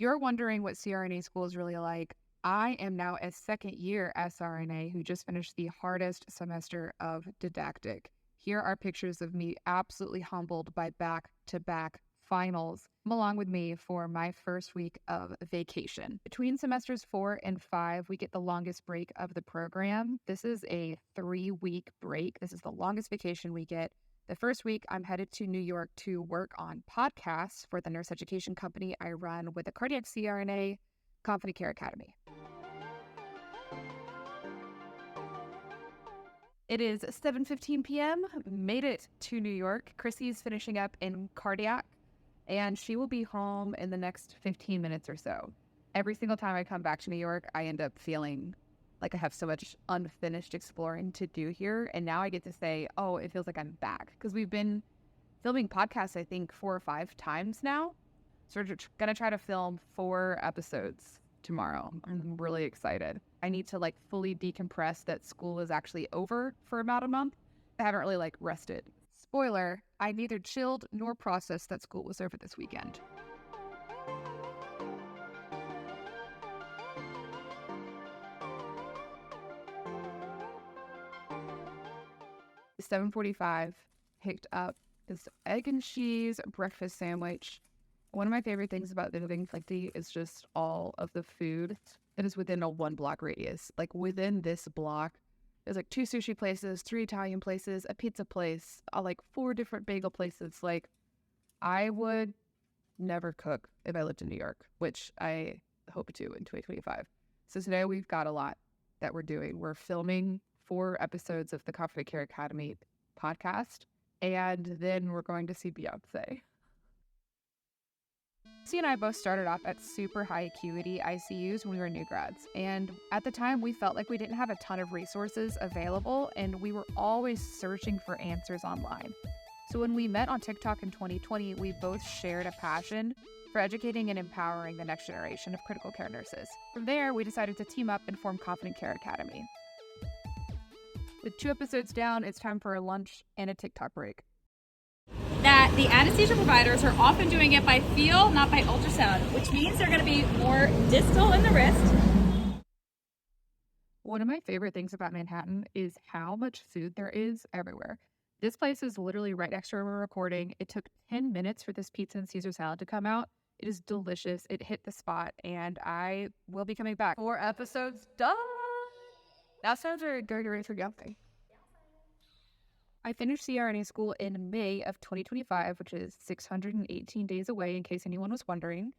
You're wondering what CRNA school is really like. I am now a second year SRNA who just finished the hardest semester of didactic. Here are pictures of me absolutely humbled by back-to-back finals. Come along with me for my first week of vacation. Between semesters 4 and 5, we get the longest break of the program. This is a 3-week break. This is the longest vacation we get. The first week, I'm headed to New York to work on podcasts for the nurse education company I run with the cardiac CRNA, Confident Care Academy. It is 7:15 p.m. Made it to New York. Chrissy's finishing up in cardiac, and she will be home in the next 15 minutes or so. Every single time I come back to New York, I end up feeling like I have so much unfinished exploring to do here. And now I get to say, oh, it feels like I'm back. Because we've been filming podcasts, I think, 4 or 5 times now. So we're going to try to film 4 episodes tomorrow. I'm really excited. I need to fully decompress that school is actually over for about a month. I haven't really rested. Spoiler, I neither chilled nor processed that school was over this weekend. 7:45, picked up this egg and cheese breakfast sandwich. One of my favorite things about visiting Flixty is just all of the food that is within a 1-block radius. Within this block, there's 2 sushi places, 3 Italian places, a pizza place, 4 different bagel places. I would never cook if I lived in New York, which I hope to in 2025. So today we've got a lot that we're doing. We're filming 4 episodes of the Confident Care Academy podcast, and then we're going to see Beyonce. C and I both started off at super high acuity ICUs when we were new grads, and at the time we felt like we didn't have a ton of resources available, and we were always searching for answers online. So when we met on TikTok in 2020, we both shared a passion for educating and empowering the next generation of critical care nurses. From there, we decided to team up and form Confident Care Academy. With 2 episodes down, it's time for a lunch and a TikTok break. That the anesthesia providers are often doing it by feel, not by ultrasound, which means they're going to be more distal in the wrist. One of my favorite things about Manhattan is how much food there is everywhere. This place is literally right next to where we're recording. It took 10 minutes for this pizza and Caesar salad to come out. It is delicious. It hit the spot, and I will be coming back. 4 episodes done. Now sounds are going ready for Beyonce. I finished CRNA school in May of 2025, which is 618 days away, in case anyone was wondering.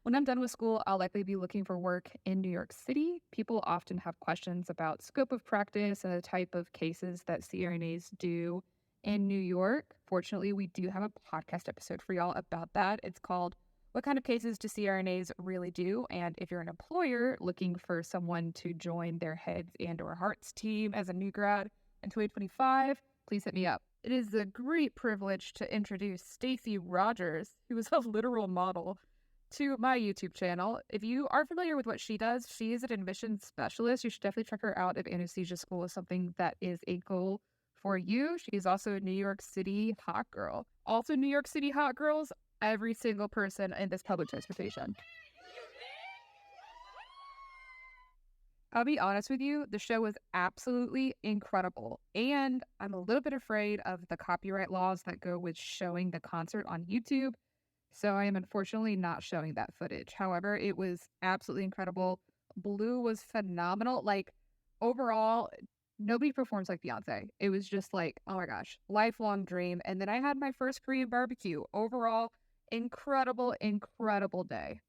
When I'm done with school, I'll likely be looking for work in New York City. People often have questions about scope of practice and the type of cases that CRNAs do in New York. Fortunately, we do have a podcast episode for y'all about that. It's called What Kind of Cases Do CRNAs Really Do? And if you're an employer looking for someone to join their heads and or hearts team as a new grad in 2025, please hit me up. It is a great privilege to introduce Stacey Rogers, who is a literal model, to my YouTube channel. If you are familiar with what she does, she is an admissions specialist. You should definitely check her out if anesthesia school is something that is a goal for you. She is also a New York City hot girl. Also, New York City hot girls, every single person in this public transportation. I'll be honest with you, the show was absolutely incredible, and I'm a little bit afraid of the copyright laws that go with showing the concert on YouTube, so I am unfortunately not showing that footage. However, it was absolutely incredible. Blue was phenomenal. Overall, nobody performs like Beyonce. It was just oh my gosh, lifelong dream. And then I had my first Korean barbecue. Overall, incredible, incredible day.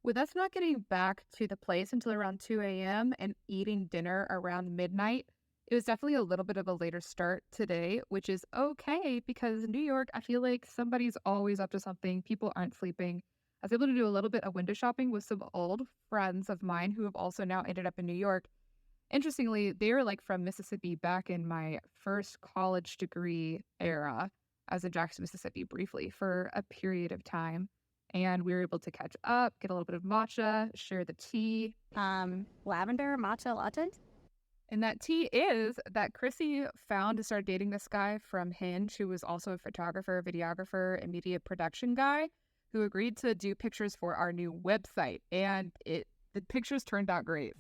With us not getting back to the place until around 2 a.m. and eating dinner around midnight, it was definitely a little bit of a later start today, which is okay because in New York, I feel like somebody's always up to something. People aren't sleeping. I was able to do a little bit of window shopping with some old friends of mine who have also now ended up in New York. Interestingly, they were from Mississippi back in my first college degree era. I was in Jackson, Mississippi briefly for a period of time. And we were able to catch up, get a little bit of matcha, share the tea. Lavender matcha latte. And that tea is that Chrissy found to start dating this guy from Hinge, who was also a photographer, videographer, and media production guy, who agreed to do pictures for our new website, and the pictures turned out great.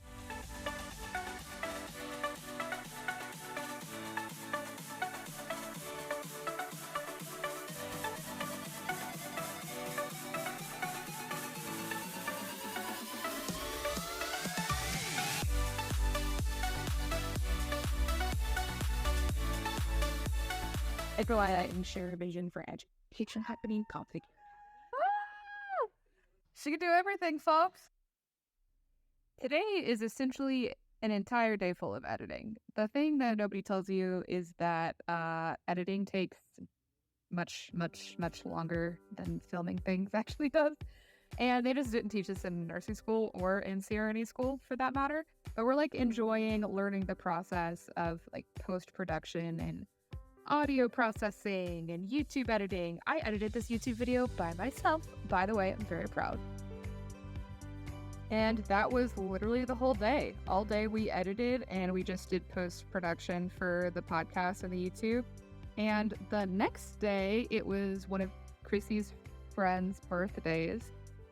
I provide and share a vision for education happening conflict. She can do everything, folks. Today is essentially an entire day full of editing. The thing that nobody tells you is that editing takes much, much, much longer than filming things actually does. And they just didn't teach us in nursing school or in CRNA school for that matter. But we're like enjoying learning the process of like post-production and audio processing and YouTube editing. I edited this YouTube video by myself. By the way, I'm very proud. And that was literally the whole day. All day we edited and we just did post-production for the podcast and the YouTube. And the next day, it was one of Chrissy's friends' birthdays.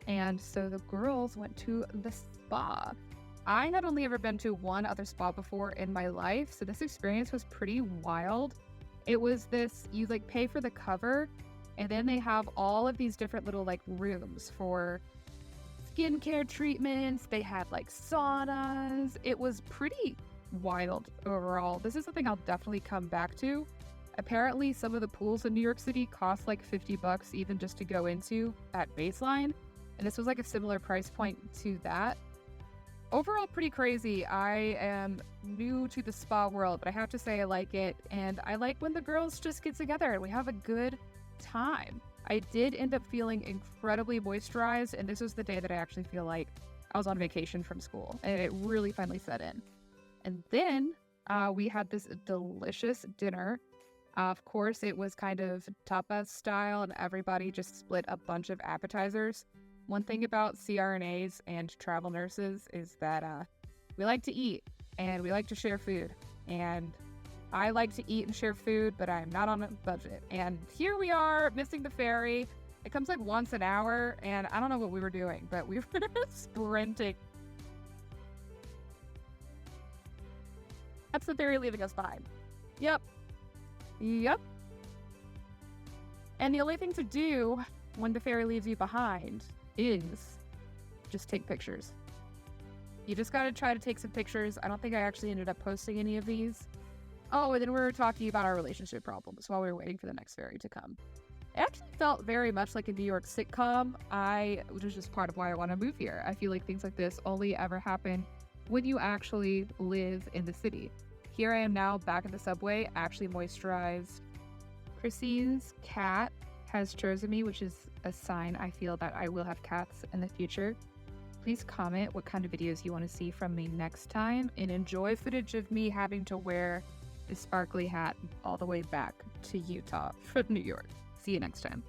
And so the girls went to the spa. I had only ever been to one other spa before in my life, so this experience was pretty wild. It was this, you like pay for the cover, and then they have all of these different little like rooms for skincare treatments. They had like saunas. It was pretty wild overall. This is something I'll definitely come back to. Apparently, some of the pools in New York City cost like $50 even just to go into at baseline. And this was like a similar price point to that. Overall, pretty crazy. I am new to the spa world, but I have to say I like it. And I like when the girls just get together and we have a good time. I did end up feeling incredibly moisturized. And this was the day that I actually feel like I was on vacation from school. And it really finally set in. And then we had this delicious dinner. Of course, it was kind of tapas style and everybody just split a bunch of appetizers. One thing about CRNAs and travel nurses is that we like to eat and we like to share food. And I like to eat and share food, but I'm not on a budget. And here we are missing the ferry. It comes like once an hour, and I don't know what we were doing, but we were sprinting. That's the ferry leaving us behind. Yep. And the only thing to do when the ferry leaves you behind is just take pictures. You just gotta try to take some pictures. I don't think I actually ended up posting any of these. Oh, and then we were talking about our relationship problems while we were waiting for the next ferry to come. It actually felt very much like a New York sitcom, which is just part of why I want to move here. I feel like things like this only ever happen when you actually live in the city. Here I am now back in the subway, actually moisturized. Chrissy's cat has chosen me, which is a sign I feel that I will have cats in the future. Please comment what kind of videos you want to see from me next time, and enjoy footage of me having to wear this sparkly hat all the way back to Utah from New York. See you next time.